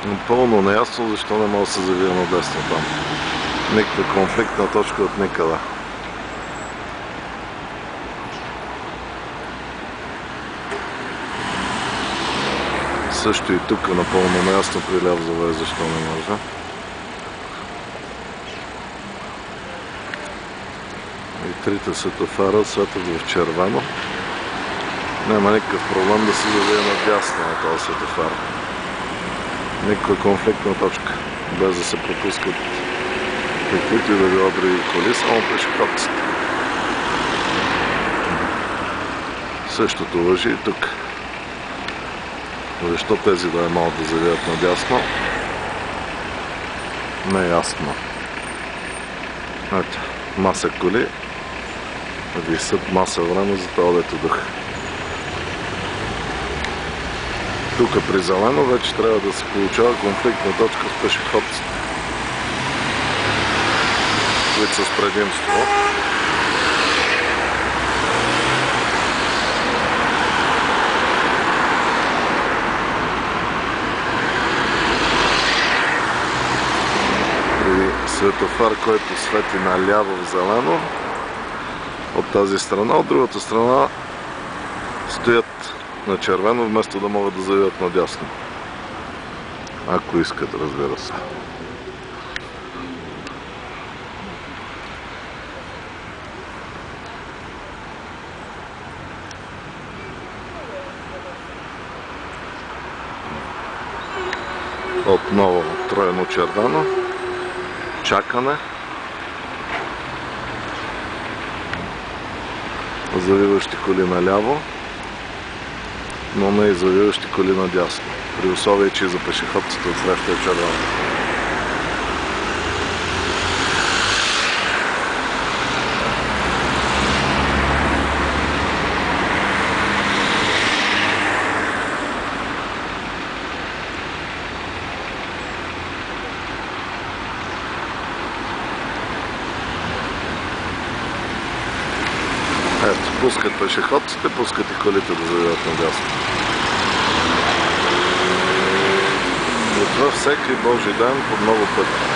Напълно неясно защо не може да се завие надесно там. Никаква конфликтна точка от никъде. Също и тук напълно неясно при ляв завой защо не може. И трите светофара светят в червено. Няма никакъв проблем да се завие надясно на този светофар. Никаква конфликтна точка, без да се пропускат каквито и да било други коли, само пешеходците. Същото лъжи и тук. Защо тези да могат да завият надясно? Не е ясно. Ето, маса коли, висят маса време за това дето дух. Тук при зелено вече трябва да се получава конфликтна точка с пешеходците, които са с предимство. При светофар, който свети наляво в зелено от тази страна, от другата страна стоят на червено, вместо да могат да завият надясно. Ако искат, разбира се. Отново тройно червено. Чакане. Завиващи коли наляво, но не и завиващи коли надясно, при условие, че за пешеходците отсреща е червено. Ето, пускат пешеходците, пускат и колите да завиват надясно. И това всеки Божи ден по много пъти.